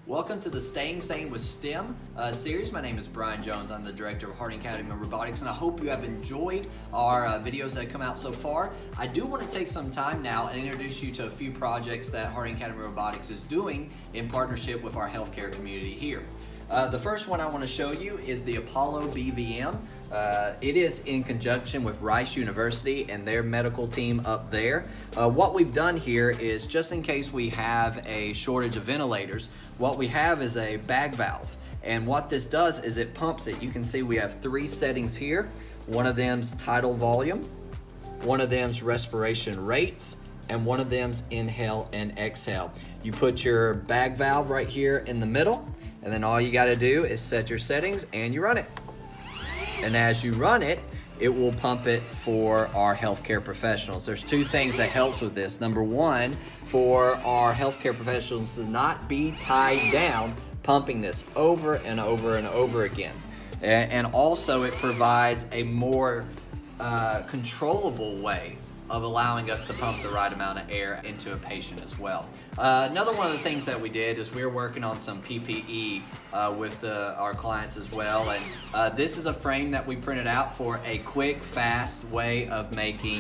Welcome to the Staying Sane with STEM series. My name is Brian Jones. I'm the director of Harding Academy of Robotics, and I hope you have enjoyed our videos that come out so far. I do want to take some time now and introduce you to a few projects that Harding Academy of Robotics is doing in partnership with our healthcare community here. The first one I want to show you is the Apollo BVM. It is in conjunction with Rice University and their medical team up there. What we've done here is, just in case we have a shortage of ventilators, what we have is a bag valve. And what this does is it pumps it. You can see we have three settings here. One of them's tidal volume, one of them's respiration rates, and one of them's inhale and exhale. You put your bag valve right here in the middle, and then all you got to do is set your settings and you run it. And as you run it, it will pump it for our healthcare professionals. There's two things that helps with this. Number one, for our healthcare professionals to not be tied down pumping this over and over and over again. And also it provides a more controllable way of allowing us to pump the right amount of air into a patient as well. Another one of the things that we did is we were working on some PPE with our clients as well, and this is a frame that we printed out for a quick, fast way of making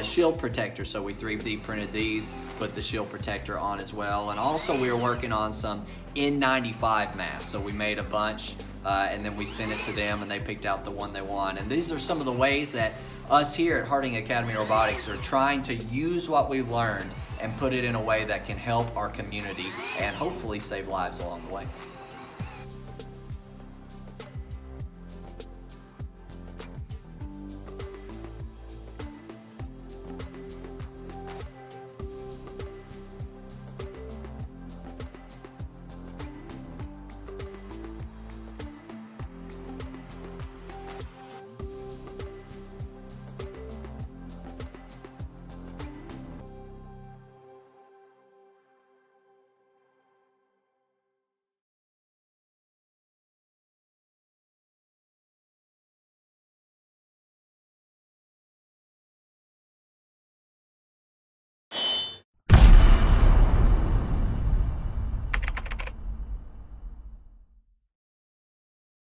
shield protectors. So we 3D printed these, put the shield protector on as well, and also we were working on some N95 masks. So we made a bunch and then we sent it to them and they picked out the one they want. And these are some of the ways that us here at Harding Academy of Robotics are trying to use what we've learned and put it in a way that can help our community and hopefully save lives along the way.